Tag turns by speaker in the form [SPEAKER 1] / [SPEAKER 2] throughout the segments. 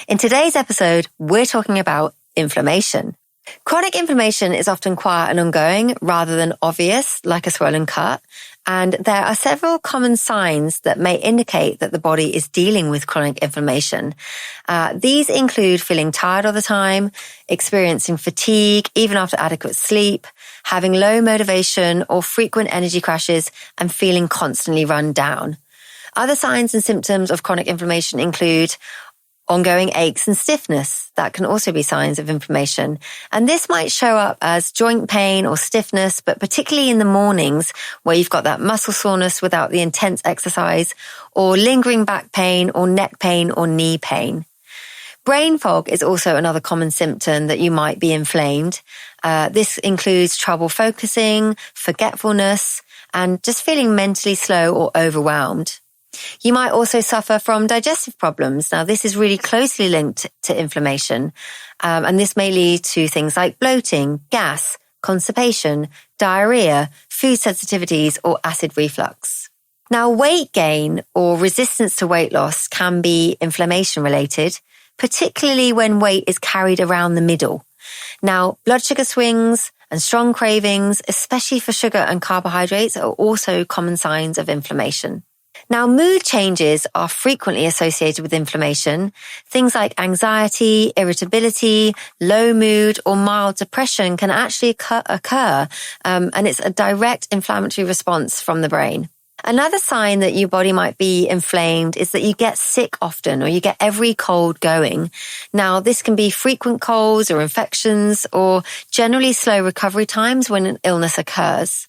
[SPEAKER 1] In today's episode, we're talking about inflammation. Chronic inflammation is often quiet and ongoing rather than obvious, like a swollen cut. And there are several common signs that may indicate that the body is dealing with chronic inflammation. These include feeling tired all the time, experiencing fatigue even after adequate sleep, having low motivation or frequent energy crashes, and feeling constantly run down. Other signs and symptoms of chronic inflammation include ongoing aches and stiffness. That can also be signs of inflammation. And this might show up as joint pain or stiffness, but particularly in the mornings where you've got that muscle soreness without the intense exercise, or lingering back pain or neck pain or knee pain. Brain fog is also another common symptom that you might be inflamed. This includes trouble focusing, forgetfulness, and just feeling mentally slow or overwhelmed. You might also suffer from digestive problems. Now, this is really closely linked to inflammation, and this may lead to things like bloating, gas, constipation, diarrhea, food sensitivities, or acid reflux. Now, weight gain or resistance to weight loss can be inflammation related, particularly when weight is carried around the middle. Now, blood sugar swings and strong cravings, especially for sugar and carbohydrates, are also common signs of inflammation. Now, mood changes are frequently associated with inflammation. Things like anxiety, irritability, low mood, or mild depression can actually occur, and it's a direct inflammatory response from the brain. Another sign that your body might be inflamed is that you get sick often, or you get every cold going. Now, this can be frequent colds or infections, or generally slow recovery times when an illness occurs.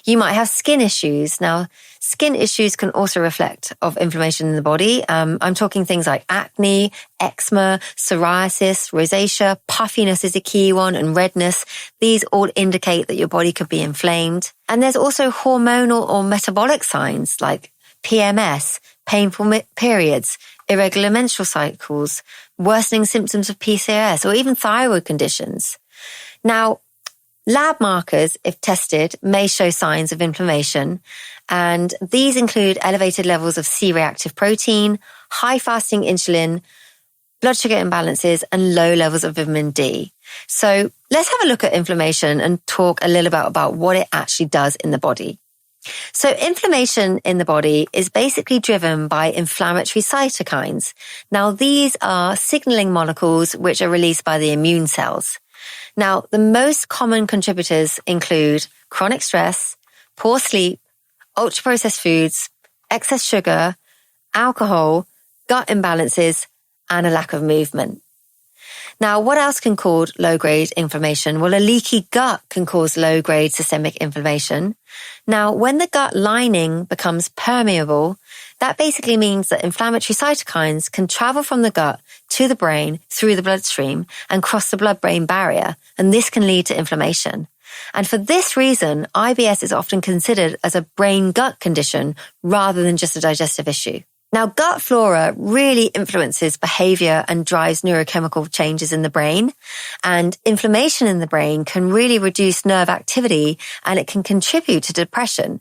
[SPEAKER 1] You might have skin issues. Now, skin issues can also reflect of inflammation in the body. I'm talking things like acne, eczema, psoriasis, rosacea, puffiness is a key one, and redness. These all indicate that your body could be inflamed. And there's also hormonal or metabolic signs like PMS, painful periods, irregular menstrual cycles, worsening symptoms of PCOS, or even thyroid conditions. Now, lab markers, if tested, may show signs of inflammation, and these include elevated levels of C-reactive protein, high fasting insulin, blood sugar imbalances, and low levels of vitamin D. So let's have a look at inflammation and talk a little bit about what it actually does in the body. So inflammation in the body is basically driven by inflammatory cytokines. Now, these are signaling molecules which are released by the immune cells. Now, the most common contributors include chronic stress, poor sleep, ultra-processed foods, excess sugar, alcohol, gut imbalances, and a lack of movement. Now, what else can cause low-grade inflammation? Well, a leaky gut can cause low-grade systemic inflammation. Now, when the gut lining becomes permeable, that basically means that inflammatory cytokines can travel from the gut to the brain through the bloodstream and cross the blood-brain barrier, and this can lead to inflammation. And for this reason, IBS is often considered as a brain-gut condition rather than just a digestive issue. Now, gut flora really influences behavior and drives neurochemical changes in the brain, and inflammation in the brain can really reduce nerve activity, and it can contribute to depression.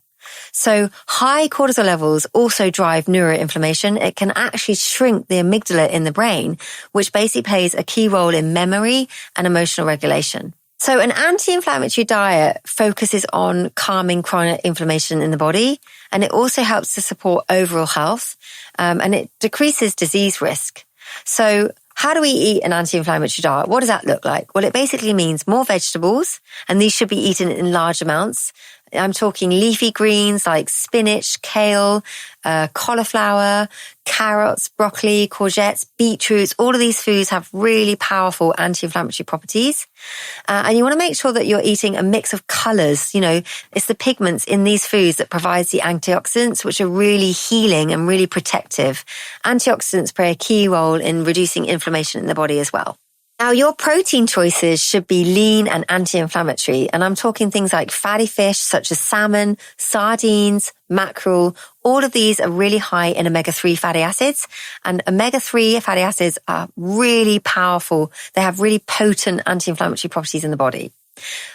[SPEAKER 1] So high cortisol levels also drive neuroinflammation. It can actually shrink the amygdala in the brain, which basically plays a key role in memory and emotional regulation. So an anti-inflammatory diet focuses on calming chronic inflammation in the body, and it also helps to support overall health, and it decreases disease risk. So how do we eat an anti-inflammatory diet? What does that look like? Well, it basically means more vegetables, and these should be eaten in large amounts. I'm talking leafy greens like spinach, kale, cauliflower, carrots, broccoli, courgettes, beetroots. All of these foods have really powerful anti-inflammatory properties. And you want to make sure that you're eating a mix of colors. You know, it's the pigments in these foods that provides the antioxidants, which are really healing and really protective. Antioxidants play a key role in reducing inflammation in the body as well. Now, your protein choices should be lean and anti-inflammatory, and I'm talking things like fatty fish such as salmon, sardines, mackerel. All of these are really high in omega-3 fatty acids, and omega-3 fatty acids are really powerful. They have really potent anti-inflammatory properties in the body.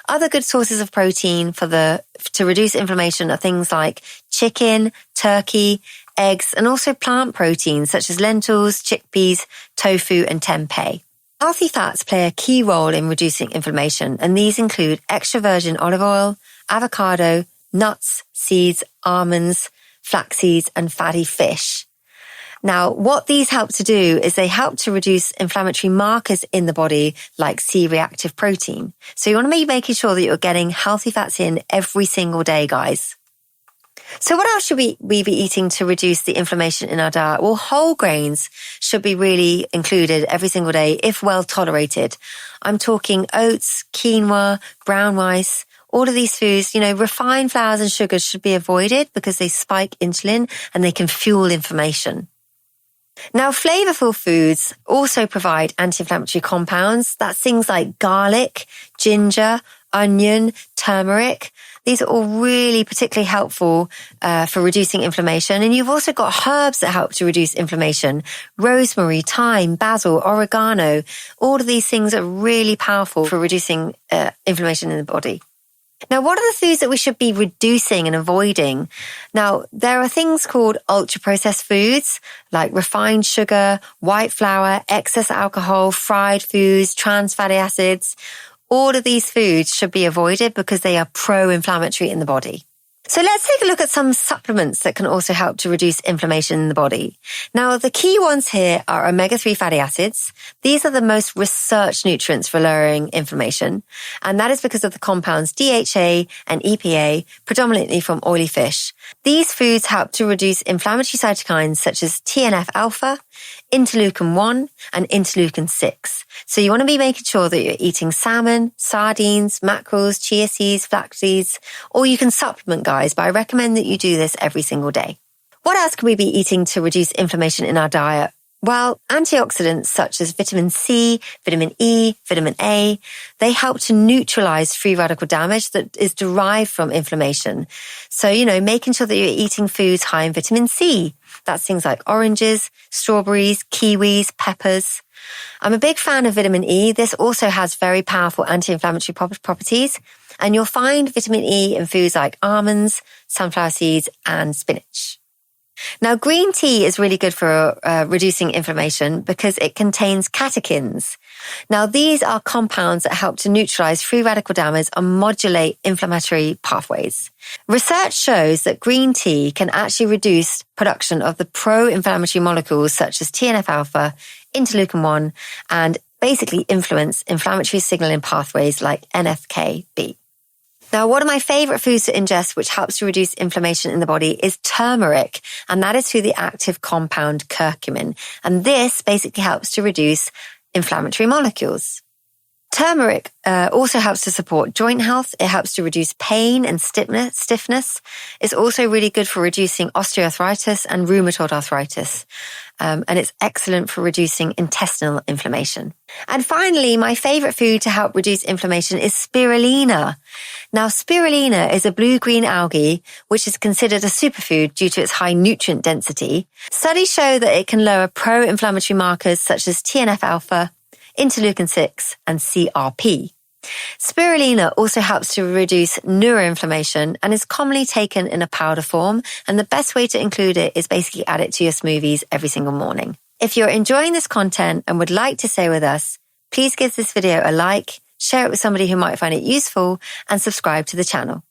[SPEAKER 1] Other good sources of protein to reduce inflammation are things like chicken, turkey, eggs, and also plant proteins such as lentils, chickpeas, tofu, and tempeh. Healthy fats play a key role in reducing inflammation, and these include extra virgin olive oil, avocado, nuts, seeds, almonds, flax seeds, and fatty fish. Now, what these help to do is they help to reduce inflammatory markers in the body like C-reactive protein. So you want to be making sure that you're getting healthy fats in every single day, guys. So what else should we be eating to reduce the inflammation in our diet? Well, whole grains should be really included every single day if well tolerated. I'm talking oats, quinoa, brown rice. All of these foods, refined flours and sugars should be avoided because they spike insulin and they can fuel inflammation. Now, flavorful foods also provide anti-inflammatory compounds. That's things like garlic, ginger, onion, turmeric. These are all really particularly helpful for reducing inflammation. And you've also got herbs that help to reduce inflammation. Rosemary, thyme, basil, oregano. All of these things are really powerful for reducing inflammation in the body. Now, what are the foods that we should be reducing and avoiding? Now, there are things called ultra-processed foods like refined sugar, white flour, excess alcohol, fried foods, trans fatty acids. All of these foods should be avoided because they are pro-inflammatory in the body. So let's take a look at some supplements that can also help to reduce inflammation in the body. Now, the key ones here are omega-3 fatty acids. These are the most researched nutrients for lowering inflammation, and that is because of the compounds DHA and EPA, predominantly from oily fish. These foods help to reduce inflammatory cytokines such as TNF-alpha, interleukin-1, and interleukin-6. So you want to be making sure that you're eating salmon, sardines, mackerels, chia seeds, flax seeds, or you can supplement, guys, but I recommend that you do this every single day. What else can we be eating to reduce inflammation in our diet? Well, antioxidants such as vitamin C, vitamin E, vitamin A, they help to neutralize free radical damage that is derived from inflammation. So, making sure that you're eating foods high in vitamin C. That's things like oranges, strawberries, kiwis, peppers. I'm a big fan of vitamin E. This also has very powerful anti-inflammatory properties. And you'll find vitamin E in foods like almonds, sunflower seeds, and spinach. Now, green tea is really good for reducing inflammation because it contains catechins. Now, these are compounds that help to neutralize free radical damage and modulate inflammatory pathways. Research shows that green tea can actually reduce production of the pro-inflammatory molecules such as TNF-alpha, interleukin-1, and basically influence inflammatory signaling pathways like NF-κB. Now, one of my favorite foods to ingest, which helps to reduce inflammation in the body, is turmeric, and that is through the active compound curcumin. And this basically helps to reduce inflammatory molecules. Turmeric also helps to support joint health. It helps to reduce pain and stiffness. It's also really good for reducing osteoarthritis and rheumatoid arthritis. And it's excellent for reducing intestinal inflammation. And finally, my favorite food to help reduce inflammation is spirulina. Now, spirulina is a blue-green algae, which is considered a superfood due to its high nutrient density. Studies show that it can lower pro-inflammatory markers such as TNF-alpha, interleukin-6, and CRP. Spirulina also helps to reduce neuroinflammation and is commonly taken in a powder form, and the best way to include it is basically add it to your smoothies every single morning. If you're enjoying this content and would like to stay with us, please give this video a like, share it with somebody who might find it useful, and subscribe to the channel.